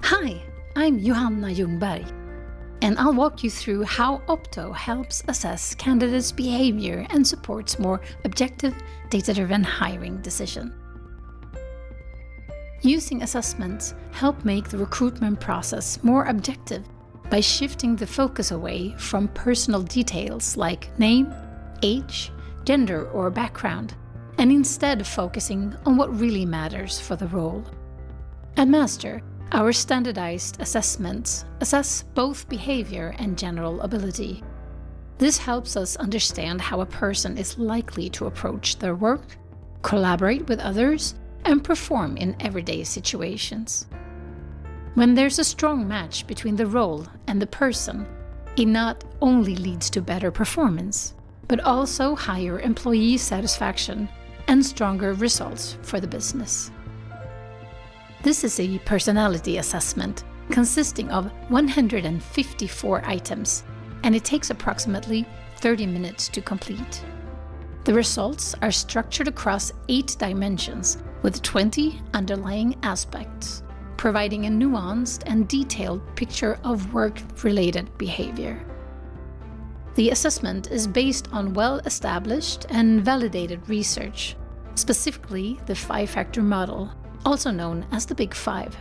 Hi, I'm Johanna Ljungberg, and I'll walk you through how OPTO helps assess candidates' behavior and supports more objective, data-driven hiring decisions. Using assessments help make the recruitment process more objective by shifting the focus away from personal details like name, age, gender, or background, and instead focusing on what really matters for the role. At Master, our standardized assessments assess both behavior and general ability. This helps us understand how a person is likely to approach their work, collaborate with others, and perform in everyday situations. When there's a strong match between the role and the person, it not only leads to better performance, but also higher employee satisfaction and stronger results for the business. This is a personality assessment consisting of 154 items, and it takes approximately 30 minutes to complete. The results are structured across 8 dimensions with 20 underlying aspects, providing a nuanced and detailed picture of work-related behavior. The assessment is based on well-established and validated research, specifically the 5-factor model, also known as the Big Five.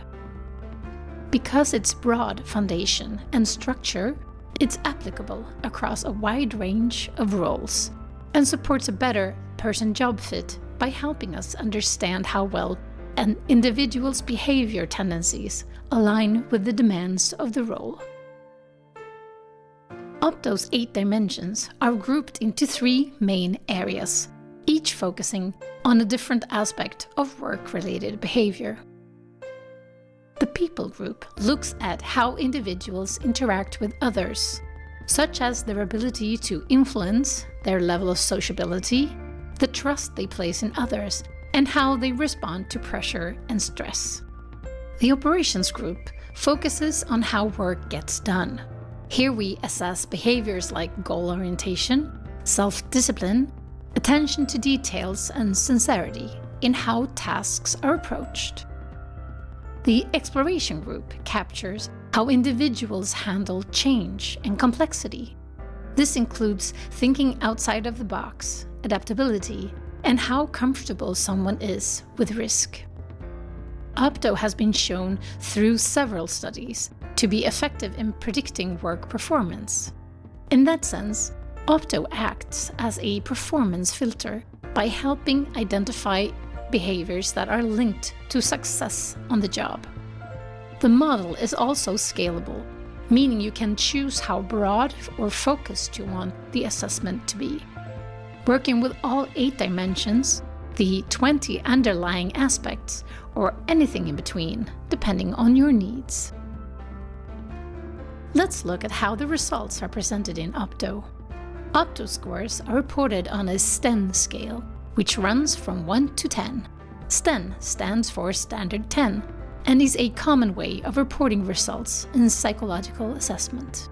Because its broad foundation and structure, it's applicable across a wide range of roles and supports a better person-job fit by helping us understand how well an individual's behavior tendencies align with the demands of the role. OPTO's 8 dimensions are grouped into 3 main areas, each focusing on a different aspect of work-related behavior. The people group looks at how individuals interact with others, such as their ability to influence, their level of sociability, the trust they place in others, and how they respond to pressure and stress. The operations group focuses on how work gets done. Here we assess behaviors like goal orientation, self-discipline, attention to details, and sincerity in how tasks are approached. The exploration group captures how individuals handle change and complexity. This includes thinking outside of the box, adaptability, and how comfortable someone is with risk. OPTO has been shown through several studies to be effective in predicting work performance. In that sense, OPTO acts as a performance filter by helping identify behaviors that are linked to success on the job. The model is also scalable, meaning you can choose how broad or focused you want the assessment to be. Working with all 8 dimensions, the 20 underlying aspects, or anything in between, depending on your needs. Let's look at how the results are presented in OPTO. OPTO scores are reported on a STEN scale, which runs from 1 to 10. STEN stands for Standard 10 and is a common way of reporting results in psychological assessment.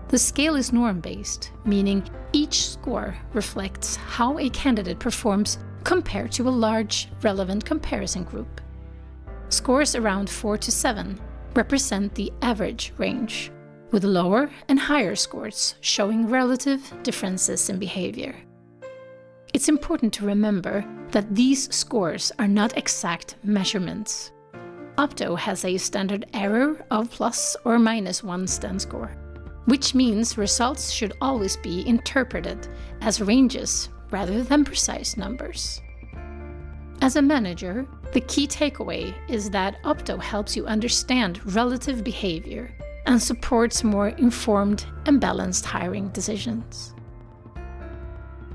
The scale is norm-based, meaning each score reflects how a candidate performs compared to a large, relevant comparison group. Scores around 4 to 7 represent the average range, with lower and higher scores showing relative differences in behavior. It's important to remember that these scores are not exact measurements. OPTO has a standard error of plus or minus 1 STEN score, which means results should always be interpreted as ranges rather than precise numbers. As a manager, the key takeaway is that OPTO helps you understand relative behavior and supports more informed and balanced hiring decisions.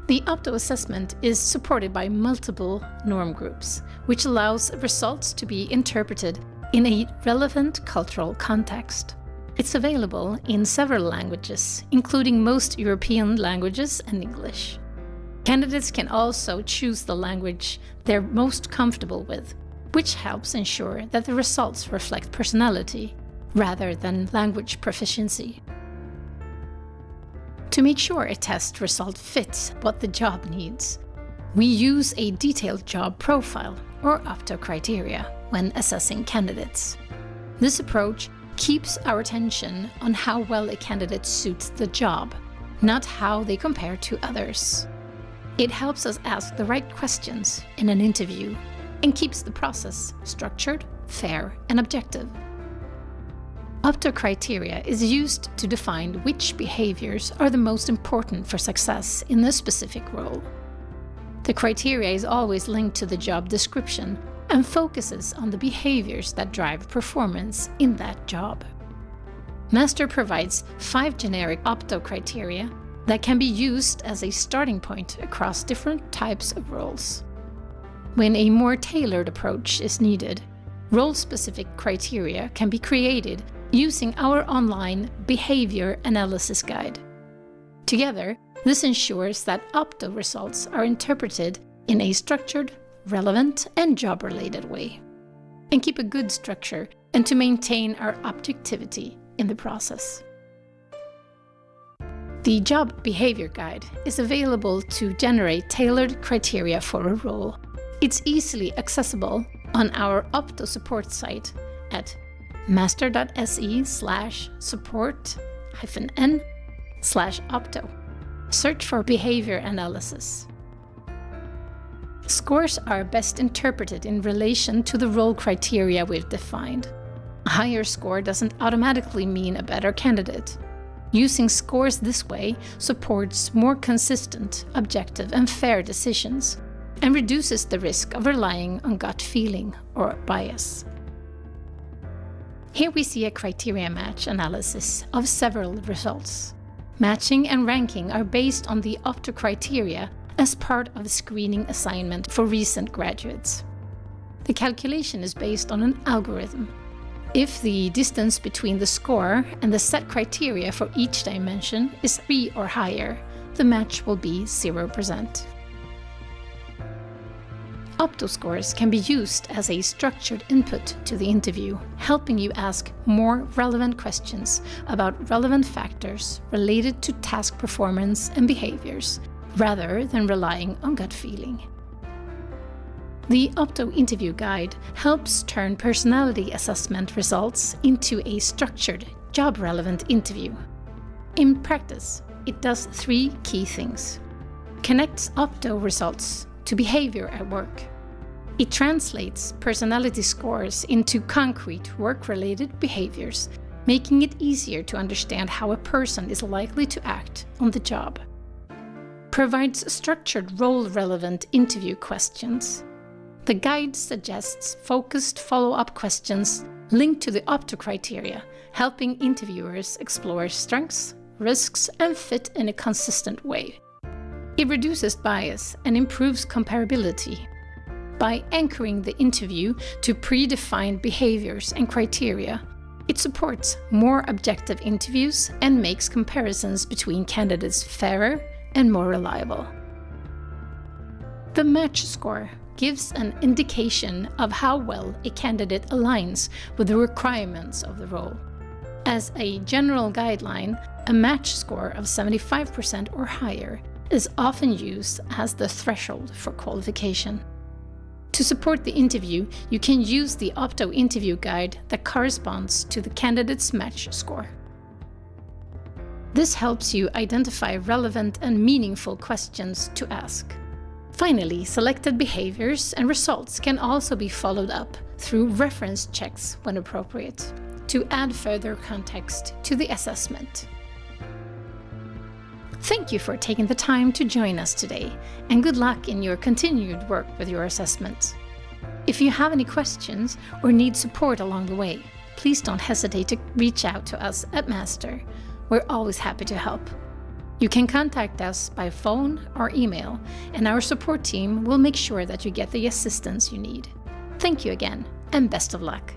The OPTO assessment is supported by multiple norm groups, which allows results to be interpreted in a relevant cultural context. It's available in several languages, including most European languages and English. Candidates can also choose the language they're most comfortable with, which helps ensure that the results reflect personality rather than language proficiency. To make sure a test result fits what the job needs, we use a detailed job profile or OPTO criteria when assessing candidates. This approach keeps our attention on how well a candidate suits the job, not how they compare to others. It helps us ask the right questions in an interview and keeps the process structured, fair, and objective. OPTO criteria is used to define which behaviors are the most important for success in a specific role. The criteria is always linked to the job description and focuses on the behaviors that drive performance in that job. Master provides 5 generic OPTO criteria that can be used as a starting point across different types of roles. When a more tailored approach is needed, role-specific criteria can be created using our online behavior analysis guide. Together, this ensures that OPTO results are interpreted in a structured, relevant, and job-related way, and keep a good structure and to maintain our objectivity in the process. The Job Behavior Guide is available to generate tailored criteria for a role. It's easily accessible on our OPTO support site at master.se/support-n/OPTO. Search for behavior analysis. Scores are best interpreted in relation to the role criteria we've defined. A higher score doesn't automatically mean a better candidate. Using scores this way supports more consistent, objective, and fair decisions, and reduces the risk of relying on gut feeling or bias. Here we see a criteria match analysis of several results. Matching and ranking are based on the OPTO criteria as part of a screening assignment for recent graduates. The calculation is based on an algorithm. If the distance between the score and the set criteria for each dimension is 3 or higher, the match will be 0%. OPTO scores can be used as a structured input to the interview, helping you ask more relevant questions about relevant factors related to task performance and behaviors, rather than relying on gut feeling. The OPTO interview guide helps turn personality assessment results into a structured, job-relevant interview. In practice, it does 3 key things. Connects OPTO results to behavior at work. It translates personality scores into concrete work-related behaviors, making it easier to understand how a person is likely to act on the job. Provides structured role-relevant interview questions. The guide suggests focused follow-up questions linked to the OPTO criteria, helping interviewers explore strengths, risks, and fit in a consistent way. It reduces bias and improves comparability. By anchoring the interview to predefined behaviors and criteria, it supports more objective interviews and makes comparisons between candidates fairer and more reliable. The match score gives an indication of how well a candidate aligns with the requirements of the role. As a general guideline, a match score of 75% or higher is often used as the threshold for qualification. To support the interview, you can use the OPTO interview guide that corresponds to the candidate's match score. This helps you identify relevant and meaningful questions to ask. Finally, selected behaviors and results can also be followed up through reference checks when appropriate, to add further context to the assessment. Thank you for taking the time to join us today, and good luck in your continued work with your assessment. If you have any questions or need support along the way, please don't hesitate to reach out to us at Master. We're always happy to help. You can contact us by phone or email, and our support team will make sure that you get the assistance you need. Thank you again, and best of luck.